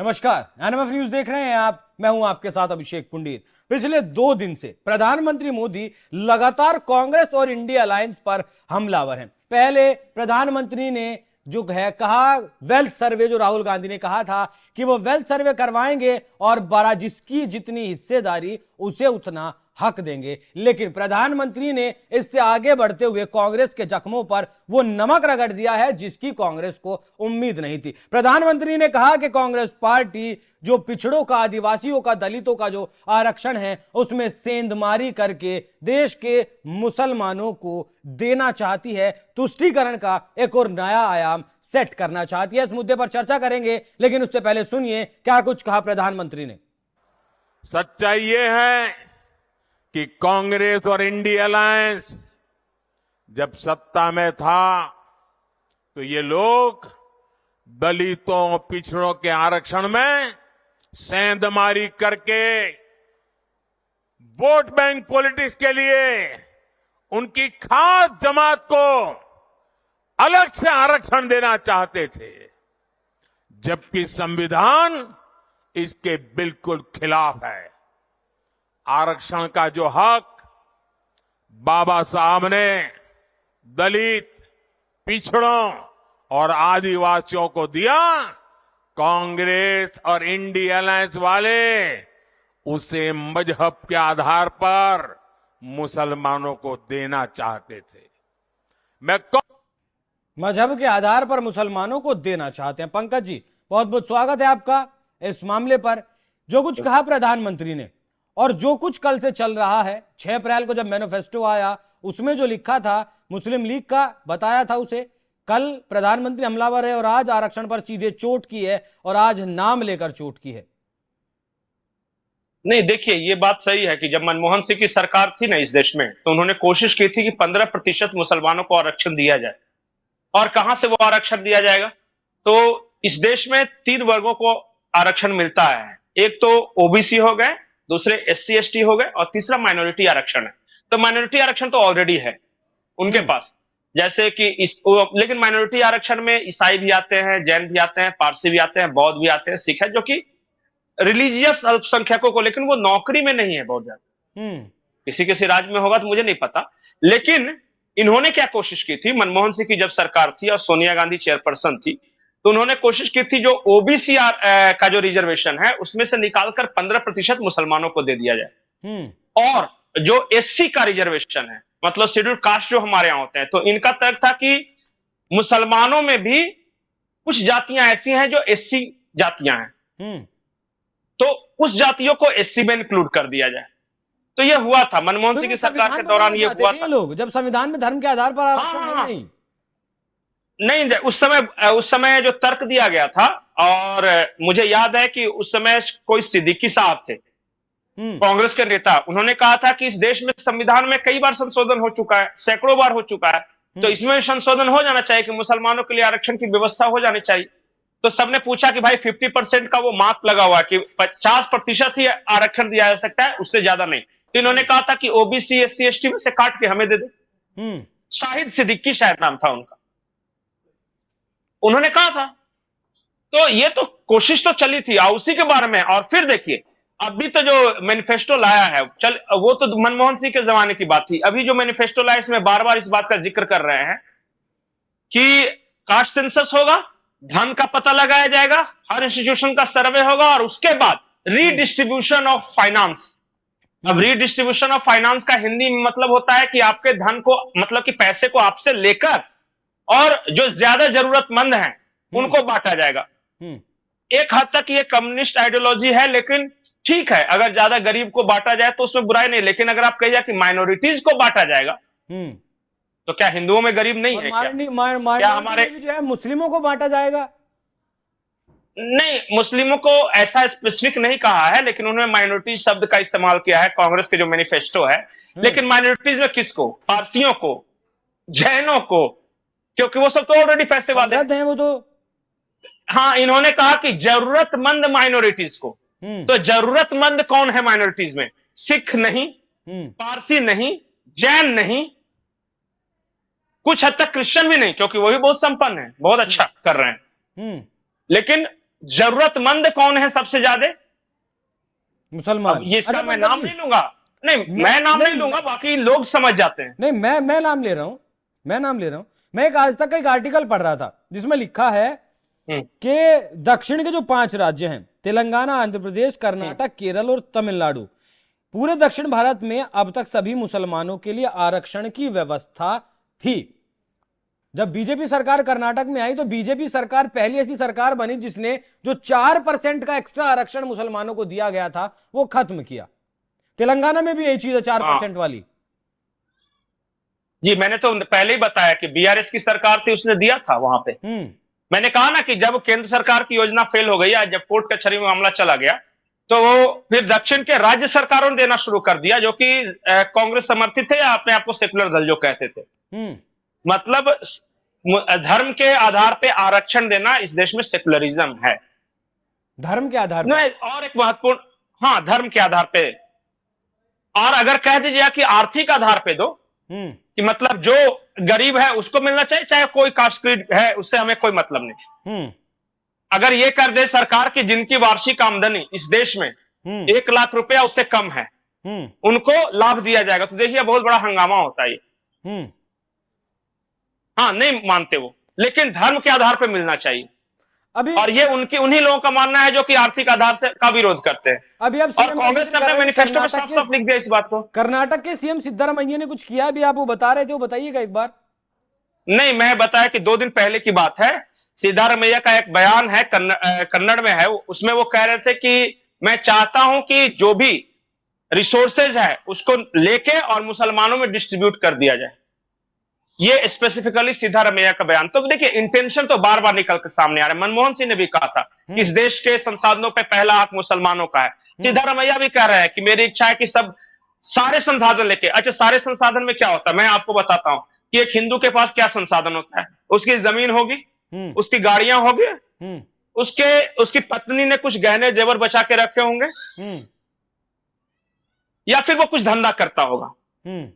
नमस्कार, NMF news देख रहे हैं आप। मैं हूं आपके साथ अभिषेक पुंडीर। पिछले 2 दिन से प्रधानमंत्री मोदी लगातार कांग्रेस और इंडिया अलायंस पर हमलावर हैं। पहले प्रधानमंत्री ने जो है कहा वेल्थ सर्वे, जो राहुल गांधी ने कहा था कि वो वेल्थ सर्वे करवाएंगे और बड़ा जिसकी जितनी हिस्सेदारी उसे उतना हक देंगे, लेकिन प्रधानमंत्री ने इससे आगे बढ़ते हुए कांग्रेस के जख्मों पर वो नमक रगड़ दिया है जिसकी कांग्रेस को उम्मीद नहीं थी। प्रधानमंत्री ने कहा कि कांग्रेस पार्टी जो पिछड़ों का, आदिवासियों का, दलितों का जो आरक्षण है उसमें सेंधमारी करके देश के मुसलमानों को देना चाहती है, तुष्टीकरण का एक और नया आयाम सेट करना चाहती है। इस मुद्दे पर चर्चा करेंगे, लेकिन उससे पहले सुनिए क्या कुछ कहा प्रधानमंत्री ने। सच्चाई ये है कि कांग्रेस और इंडिया अलायंस जब सत्ता में था तो ये लोग दलितों, पिछड़ों के आरक्षण में सेंधमारी करके वोट बैंक पॉलिटिक्स के लिए उनकी खास जमात को अलग से आरक्षण देना चाहते थे, जबकि संविधान इसके बिल्कुल खिलाफ है। आरक्षण का जो हक बाबा साहब ने दलित, पिछड़ों और आदिवासियों को दिया, कांग्रेस और इंडिया अलायंस वाले उसे मजहब के आधार पर मुसलमानों को देना चाहते थे। मजहब के आधार पर मुसलमानों को देना चाहते हैं। पंकज जी, बहुत बहुत स्वागत है आपका इस मामले पर। जो कुछ कहा प्रधानमंत्री ने और जो कुछ कल से चल रहा है, 6 अप्रैल को जब मैनिफेस्टो आया उसमें जो लिखा था मुस्लिम लीग का, बताया था उसे, कल प्रधानमंत्री हमलावर है और आज आरक्षण पर सीधे चोट की है और आज नाम लेकर चोट की है। नहीं, देखिए ये बात सही है कि जब मनमोहन सिंह की सरकार थी ना इस देश में, तो उन्होंने कोशिश की थी कि 15% मुसलमानों को आरक्षण दिया जाए। और कहां से वो आरक्षण दिया जाएगा? तो इस देश में 3 वर्गों को आरक्षण मिलता है। एक तो ओबीसी हो गए, दूसरे एससी एसटी हो गए और तीसरा माइनॉरिटी आरक्षण है। तो माइनॉरिटी आरक्षण तो ऑलरेडी है उनके पास, जैसे कि लेकिन माइनॉरिटी आरक्षण में ईसाई भी आते हैं, जैन भी आते हैं, पारसी भी आते हैं, बौद्ध भी आते हैं, सिख है, जो कि रिलीजियस अल्पसंख्यकों को, लेकिन वो नौकरी में नहीं है बहुत ज्यादा। किसी किसी राज्य में होगा तो मुझे नहीं पता। लेकिन इन्होंने क्या कोशिश की थी, मनमोहन सिंह की जब सरकार थी और सोनिया गांधी चेयरपर्सन थी, तो उन्होंने कोशिश की थी जो ओबीसी का जो रिजर्वेशन है उसमें से निकालकर 15% मुसलमानों को दे दिया जाए। और जो एससी का रिजर्वेशन है, मतलब शेड्यूल कास्ट जो हमारे यहां होते हैं, तो इनका तर्क था कि मुसलमानों में भी कुछ जातियां ऐसी हैं जो एससी जातियां हैं, तो उस जातियों को एससी में इंक्लूड कर दिया जाए। तो यह हुआ था मनमोहन सिंह की सरकार के दौरान, ये हुआ था। लोग जब संविधान में धर्म के आधार पर आरक्षण नहीं, उस समय जो तर्क दिया गया था, और मुझे याद है कि उस समय कोई सिद्दीकी साहब थे, कांग्रेस के नेता, उन्होंने कहा था कि इस देश में संविधान में कई बार संशोधन हो चुका है, सैकड़ों बार हो चुका है, तो इसमें संशोधन हो जाना चाहिए कि मुसलमानों के लिए आरक्षण की व्यवस्था हो जानी चाहिए। तो सबने पूछा कि भाई 50% का वो मार्क लगा हुआ है कि 50% ही आरक्षण दिया जा सकता है, उससे ज्यादा नहीं। तो इन्होंने कहा था कि ओबीसी, एससी, एसटी में से काट के हमें दे दे। शाहिद सिद्दीकी शायद नाम था उनका, उन्होंने कहा था। तो ये तो कोशिश तो चली थी उसी के बारे में। और फिर देखिए, अभी तो जो मैनिफेस्टो लाया है, वो तो मनमोहन सिंह के जमाने की बात थी। अभी जो मैनिफेस्टो लाया, इसमें बार बार इस बात का जिक्र कर रहे हैं कि कास्ट सेंसस होगा, धन का पता लगाया जाएगा, हर इंस्टीट्यूशन का सर्वे होगा और उसके बाद रीडिस्ट्रीब्यूशन ऑफ फाइनेंस। अब रीडिस्ट्रीब्यूशन ऑफ फाइनेंस का हिंदी में मतलब होता है कि आपके धन को, मतलब कि पैसे को आपसे लेकर और जो ज्यादा जरूरतमंद हैं उनको बांटा जाएगा। एक हद तक ये कम्युनिस्ट आइडियोलॉजी है, लेकिन ठीक है, अगर ज्यादा गरीब को बांटा जाए तो उसमें बुराई नहीं। लेकिन अगर आप कहिए कि माइनॉरिटीज को बांटा जाएगा, तो क्या हिंदुओं में गरीब नहीं है? क्या हमारे जो है मुस्लिमों को बांटा जाएगा? नहीं, मुस्लिमों को ऐसा स्पेसिफिक नहीं कहा है, लेकिन उन्होंने माइनॉरिटी शब्द का इस्तेमाल किया है कांग्रेस के जो मैनिफेस्टो है। लेकिन माइनॉरिटीज में किसको? पारसियों को, जैनों को, क्योंकि वो सब तो ऑलरेडी पैसे वाले हैं वो तो। हाँ, इन्होंने कहा कि जरूरतमंद माइनॉरिटीज को। तो जरूरतमंद कौन है माइनॉरिटीज में? सिख नहीं, पारसी नहीं, जैन नहीं, कुछ हद तक क्रिश्चियन भी नहीं, क्योंकि वो भी बहुत संपन्न है, बहुत अच्छा कर रहे हैं। लेकिन जरूरतमंद कौन है सबसे ज्यादा? मुसलमान। अब ये इसका अच्छा, मैं पंकज नाम जी, नहीं लूंगा, नहीं मैं नाम नहीं लूंगा, बाकी लोग समझ जाते हैं। नहीं, मैं नाम ले रहा हूं, मैं नाम ले रहा हूं। मैं एक आज तक का एक आर्टिकल पढ़ रहा था जिसमें लिखा है कि दक्षिण के जो 5 राज्य हैं, तेलंगाना, आंध्र प्रदेश, कर्नाटक, केरल और तमिलनाडु, पूरे दक्षिण भारत में अब तक सभी मुसलमानों के लिए आरक्षण की व्यवस्था थी। जब बीजेपी सरकार कर्नाटक में आई तो बीजेपी सरकार पहली ऐसी सरकार बनी जिसने जो 4% का एक्स्ट्रा आरक्षण मुसलमानों को दिया गया था वो खत्म किया। तेलंगाना में भी यही चीज है, 4% वाली। जी, मैंने तो पहले ही बताया कि बीआरएस की सरकार थी, उसने दिया था वहां पे। मैंने कहा ना कि जब केंद्र सरकार की योजना फेल हो गई, जब कोर्ट कचहरी में मामला चला गया, तो फिर दक्षिण के राज्य सरकारों ने देना शुरू कर दिया, जो कि कांग्रेस समर्थित थे या अपने आप को सेकुलर दल जो कहते थे। मतलब धर्म के आधार पे आरक्षण देना इस देश में सेकुलरिज्म है। धर्म के आधार पर? और एक महत्वपूर्ण, हाँ, धर्म के आधार पे। और अगर कह दीजिए कि आर्थिक आधार पे दो, कि मतलब जो गरीब है उसको मिलना चाहिए, चाहे कोई कास्ट क्रीड है, उससे हमें कोई मतलब नहीं। अगर ये कर दे सरकार की जिनकी वार्षिक आमदनी इस देश में 1 लाख रुपया उससे कम है, उनको लाभ दिया जाएगा, तो देखिए बहुत बड़ा हंगामा होता है ये। हाँ, नहीं मानते वो, लेकिन धर्म के आधार पर मिलना चाहिए अभी। और ये उन्हीं लोगों का मानना है जो कि आर्थिक आधार से का विरोध करते हैं। अभी अब और कांग्रेस ने अपने मैनिफेस्टो में साफ साफ लिख दिया इस बात को। कर्नाटक के सीएम सिद्धरामैया ने कुछ किया भी, आप वो बता रहे थे, वो बताइएगा एक बार। नहीं, मैं बताया कि 2 दिन पहले की बात है। सिद्धरामैया का एक बयान है, कन्नड़ में है, उसमें वो कह रहे थे कि मैं चाहता हूं कि जो भी रिसोर्सेज है उसको लेके और मुसलमानों में डिस्ट्रीब्यूट कर दिया जाए। ये स्पेसिफिकली सिद्धरामैया का बयान। तो देखिए, इंटेंशन तो बार बार निकल कर सामने आ रहा है। मनमोहन सिंह ने भी कहा था कि इस देश के संसाधनों पे पहला हक मुसलमानों का है। सिद्धरामैया भी कह रहे हैं कि मेरी इच्छा है कि सब सारे संसाधन लेके। अच्छा, सारे संसाधन में क्या होता है मैं आपको बताता हूं कि एक हिंदू के पास क्या संसाधन होता है। उसकी जमीन होगी, उसकी गाड़ियां होगी, उसकी पत्नी ने कुछ गहने जेवर बचा के रखे होंगे, या फिर वो कुछ धंधा करता होगा।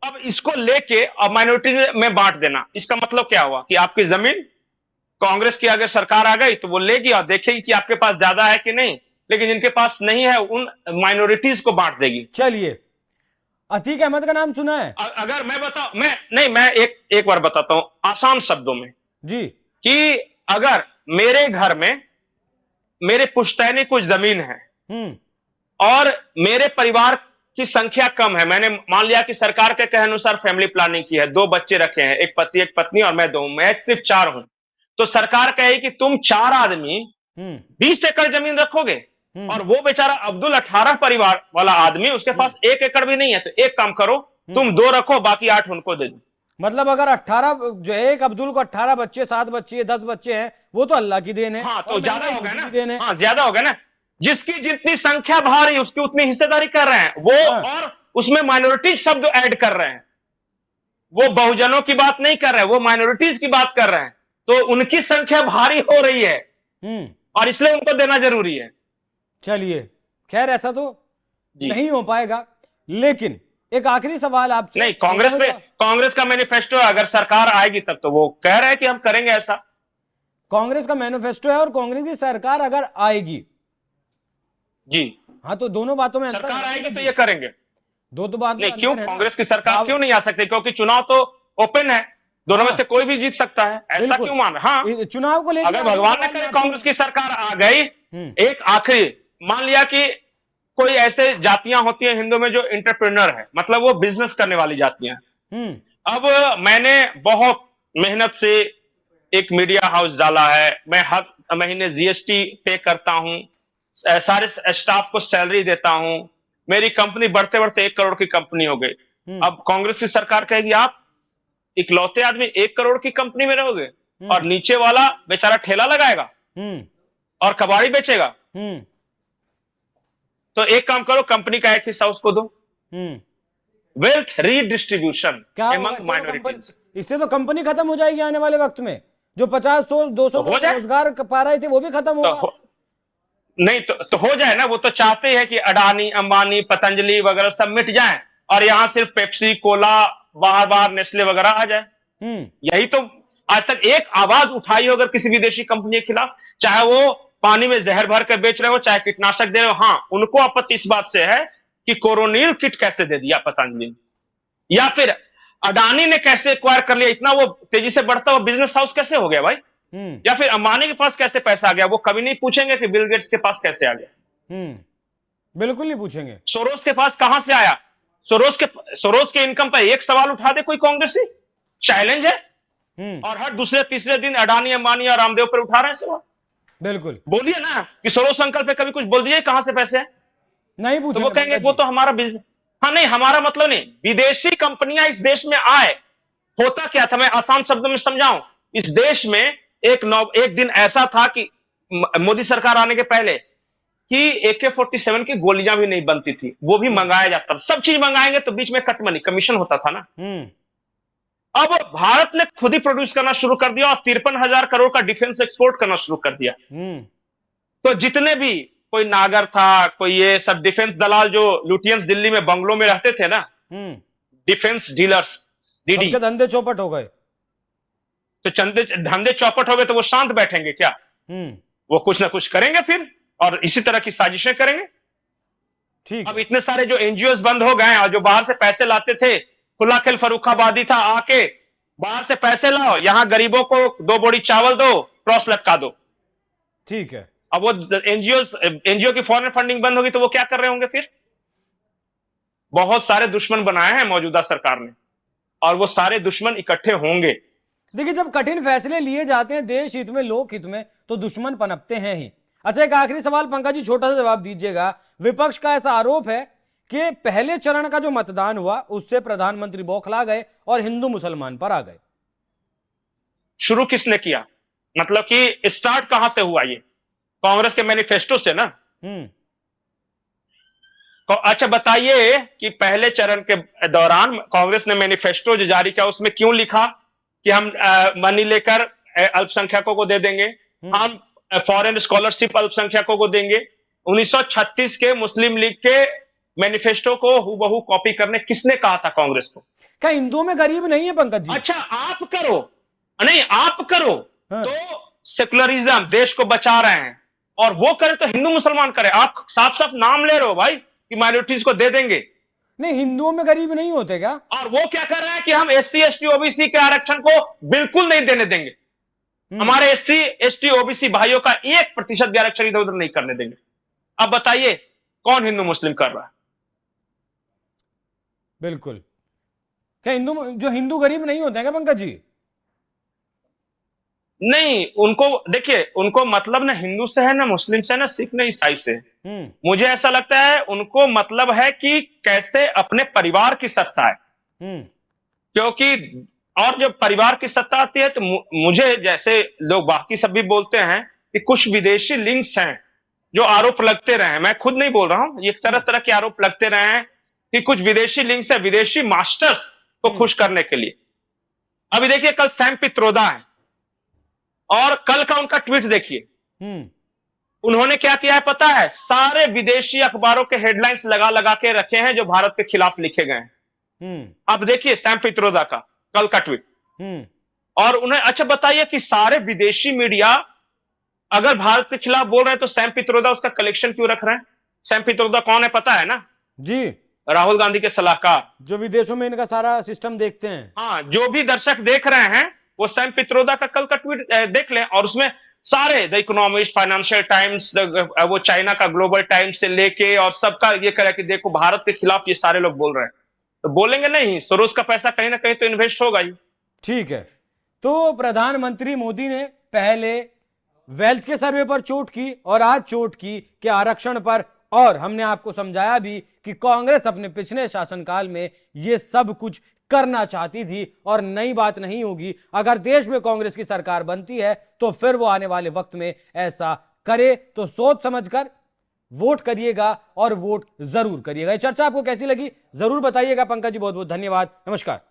अब इसको लेके अब माइनॉरिटी में बांट देना, इसका मतलब क्या हुआ कि आपकी जमीन कांग्रेस की अगर सरकार आ गई तो वो लेगी और देखेगी कि आपके पास ज्यादा है कि नहीं, लेकिन जिनके पास नहीं है उन माइनॉरिटीज को बांट देगी। चलिए, अतीक अहमद का नाम सुना है? अगर मैं बताऊं, मैं एक बार बताता हूं आसान शब्दों में जी, कि अगर मेरे घर में मेरे पुश्तैनी कुछ जमीन है और मेरे परिवार की संख्या कम है, मैंने मान लिया कि सरकार के कहे अनुसार फैमिली प्लानिंग की है, 2 बच्चे रखे हैं, एक पति एक पत्नी और मैं 2 हूं, मैं सिर्फ 4 हूं, तो सरकार कहे कि तुम 4 आदमी 20 एकड़ जमीन रखोगे और वो बेचारा अब्दुल 18 परिवार वाला आदमी, उसके पास 1 एकड़ भी नहीं है, तो एक काम करो, तुम 2 रखो, बाकी 8 उनको दे दो। मतलब अगर 18 जो एक अब्दुल को 18 बच्चे, 7 बच्चे, 10 बच्चे हैं, वो तो अल्लाह की देन है। हाँ, तो ज्यादा हो गया ना। हाँ, ज्यादा हो गया ना। जिसकी जितनी संख्या भारी उसकी उतनी हिस्सेदारी कर रहे हैं वो। और उसमें माइनॉरिटी शब्द ऐड कर रहे हैं। वो बहुजनों की बात नहीं कर रहे हैं, वो माइनॉरिटीज की बात कर रहे हैं। तो उनकी संख्या भारी हो रही है और इसलिए उनको देना जरूरी है। चलिए, खैर ऐसा तो नहीं हो पाएगा, लेकिन एक आखिरी सवाल आपसे। नहीं, कांग्रेस का मैनिफेस्टो है, अगर सरकार आएगी तब तो वो कह रहे हैं कि हम करेंगे ऐसा। कांग्रेस का मैनिफेस्टो है और कांग्रेस की सरकार अगर आएगी जी, हाँ, तो दोनों बातों में सरकार आएगी तो ये करेंगे। दो तो बात नहीं, क्यों कांग्रेस की सरकार क्यों नहीं आ सकती? क्योंकि चुनाव तो ओपन है, दोनों में से कोई भी जीत सकता है, ऐसा क्यों मान रहे? हाँ, चुनाव को लेकर अगर भगवान ने करे कांग्रेस की सरकार आ गई, एक आखिरी मान लिया कि कोई ऐसे जातियां होती हैं हिंदू में जो एंटरप्रेन्योर है, मतलब वो बिजनेस करने वाली जातियां। अब मैंने बहुत मेहनत से एक मीडिया हाउस डाला है, मैं हर महीने जीएसटी पे करता हूं, सारे स्टाफ को सैलरी देता हूं, मेरी कंपनी बढ़ते बढ़ते 1 करोड़ की कंपनी हो गई। अब कांग्रेस की सरकार कहेगी आप इकलौते आदमी 1 करोड़ की कंपनी में रहोगे और नीचे वाला बेचारा ठेला लगाएगा और कबाड़ी बेचेगा। तो एक काम करो, कंपनी का 1 हिस्सा उसको दो। Wealth redistribution among minorities. इससे तो कंपनी खत्म हो जाएगी आने वाले वक्त में। जो 50, 100, 200 रोजगार पा रहे थे वो भी खत्म होगा। नहीं तो हो जाए ना। वो तो चाहते हैं कि अडानी, अंबानी, पतंजलि वगैरह सब मिट जाएं और यहां सिर्फ पेप्सी, कोला, बाहर नेस्ले वगैरह आ जाए। यही तो आज तक एक आवाज उठाई हो अगर किसी विदेशी कंपनी के खिलाफ, चाहे वो पानी में जहर भर कर बेच रहे हो, चाहे कीटनाशक दे रहे हो। हाँ, उनको आपत्ति इस बात से है कि कोरोनिल किट कैसे दे दिया पतंजलि ने, या फिर अडानी ने कैसे एक्वायर कर लिया, इतना वो तेजी से बढ़ता हुआ बिजनेस हाउस कैसे हो गया भाई, या फिर अंबानी के पास कैसे पैसा आ गया। वो कभी नहीं पूछेंगे कि बिल गेट्स के पास कैसे आ गया। बिल्कुल नहीं पूछेंगे। सोरोस के पास कहां से आया। सोरोस के इनकम पर एक सवाल उठा दे कोई कांग्रेसी, चैलेंज है। और हर दूसरे तीसरे दिन अडानी, अंबानी और रामदेव पर उठा रहे हैं सवाल। बिल्कुल बोलिए ना कि सोरोस अंकल पे कभी कुछ बोल दीजिए, कहां से पैसे हैं। नहीं तो पूछेंगे। वो कहेंगे वो तो हमारा बिजनेस। हाँ, नहीं, हमारा मतलब नहीं, विदेशी कंपनियां इस देश में आए। होता क्या था, मैं आसान शब्दों में समझाऊं। इस देश में एक दिन ऐसा था कि मोदी सरकार आने के पहले कि AK-47 की गोलियां भी नहीं बनती थी, वो भी मंगाया जाता था। सब चीज मंगाएंगे तो बीच में कट मनी कमीशन होता था ना। अब भारत ने खुद ही प्रोड्यूस करना शुरू कर दिया और 53,000 करोड़ का डिफेंस एक्सपोर्ट करना शुरू कर दिया। तो जितने भी कोई नागर था, कोई ये सब डिफेंस दलाल जो लुटियंस दिल्ली में बंगलों में रहते थे ना, डिफेंस डीलर्स, डीडी, धंधे चौपट हो गए। तो धंधे चौपट हो गए तो वो शांत बैठेंगे क्या? वो कुछ ना कुछ करेंगे फिर, और इसी तरह की साजिशें करेंगे। ठीक। अब इतने सारे जो एनजीओ बंद हो गए और जो बाहर से पैसे लाते थे, खुला खेल फर्रुखाबादी था, आके बाहर से पैसे लाओ, यहां गरीबों को 2 बोरी चावल दो, क्रॉस लटका दो। ठीक है। अब वो एनजीओ की फॉरेन फंडिंग बंद होगी तो वो क्या कर रहे होंगे फिर? बहुत सारे दुश्मन बनाए हैं मौजूदा सरकार ने, और वो सारे दुश्मन इकट्ठे होंगे। देखिए, जब कठिन फैसले लिए जाते हैं देश हित में, लोक हित में, तो दुश्मन पनपते हैं ही। अच्छा, एक आखिरी सवाल पंकज जी, छोटा सा जवाब दीजिएगा। विपक्ष का ऐसा आरोप है कि पहले चरण का जो मतदान हुआ उससे प्रधानमंत्री बौखला गए और हिंदू मुसलमान पर आ गए। शुरू किसने किया? मतलब कि स्टार्ट कहां से हुआ? ये कांग्रेस के मैनिफेस्टो से ना। अच्छा बताइए कि पहले चरण के दौरान कांग्रेस ने मैनिफेस्टो जो जारी किया उसमें क्यों लिखा कि हम मनी लेकर अल्पसंख्यकों को दे देंगे, हम फॉरेन स्कॉलरशिप अल्पसंख्यकों को देंगे। 1936 के मुस्लिम लीग के मैनिफेस्टो को हूबहू कॉपी करने किसने कहा था कांग्रेस को? क्या हिंदुओं में गरीब नहीं है पंकज जी? अच्छा, आप करो, नहीं आप करो। हाँ। तो सेकुलरिज्म, देश को बचा रहे हैं, और वो करे तो हिंदू मुसलमान करे। आप साफ साफ नाम ले रहे हो भाई कि माइनॉरिटीज को दे देंगे। नहीं, हिंदुओं में गरीब नहीं होते क्या? और वो क्या कर रहे हैं कि हम SC ST OBC के आरक्षण को बिल्कुल नहीं देने देंगे। हमारे SC ST OBC भाइयों का 1% भी आरक्षण इधर उधर नहीं करने देंगे। अब बताइए कौन हिंदू मुस्लिम कर रहा है? बिल्कुल। क्या जो हिंदू गरीब नहीं होते हैं क्या पंकज जी? नहीं, उनको देखिए, उनको मतलब ना हिंदू से है, ना मुस्लिम से, ना सिख, ना ईसाई से। मुझे ऐसा लगता है उनको मतलब है कि कैसे अपने परिवार की सत्ता है। क्योंकि और जब परिवार की सत्ता आती है तो मुझे जैसे लोग बाकी सब भी बोलते हैं कि कुछ विदेशी लिंक्स हैं जो आरोप लगते रहे हैं। मैं खुद नहीं बोल रहा हूं, ये तरह तरह के आरोप लगते रहे हैं कि कुछ विदेशी लिंक्स है, विदेशी मास्टर्स को खुश करने के लिए। अभी देखिए, कल सैम पित्रोदा है, और कल का उनका ट्वीट देखिए। उन्होंने क्या किया है पता है? सारे विदेशी अखबारों के हेडलाइंस लगा लगा के रखे हैं जो भारत के खिलाफ लिखे गए हैं। अब देखिए सैम पित्रोदा का कल का ट्वीट। और उन्हें अच्छा बताइए कि सारे विदेशी मीडिया अगर भारत के खिलाफ बोल रहे हैं तो सैम पित्रोदा उसका कलेक्शन क्यों रख रहे हैं? सैम पित्रोदा कौन है पता है ना जी? राहुल गांधी के सलाहकार, जो विदेशों में इनका सारा सिस्टम देखते हैं। हाँ, जो भी दर्शक देख रहे हैं वो सैम पित्रोदा का कल का ट्वीट देख लें, और उसमें सारे द इकोनॉमिस्ट, फाइनेंशियल टाइम्स, वो चाइना का ग्लोबल टाइम्स से लेके और सबका ये करे कि देखो भारत के खिलाफ ये सारे लोग बोल रहे हैं। तो बोलेंगे नहीं, सोरोस का पैसा कहीं ना कहीं तो इन्वेस्ट होगा ही। ठीक है, तो प्रधानमंत्री मोदी ने पहले वेल्थ के सर्वे पर चोट की और आज चोट की कि आरक्षण पर, और हमने आपको समझाया भी कि कांग्रेस अपने पिछले शासनकाल में ये सब कुछ करना चाहती थी और नई बात नहीं होगी। अगर देश में कांग्रेस की सरकार बनती है तो फिर वो आने वाले वक्त में ऐसा करे, तो सोच समझकर वोट करिएगा और वोट जरूर करिएगा। ये चर्चा आपको कैसी लगी जरूर बताइएगा। पंकज जी बहुत बहुत धन्यवाद, नमस्कार।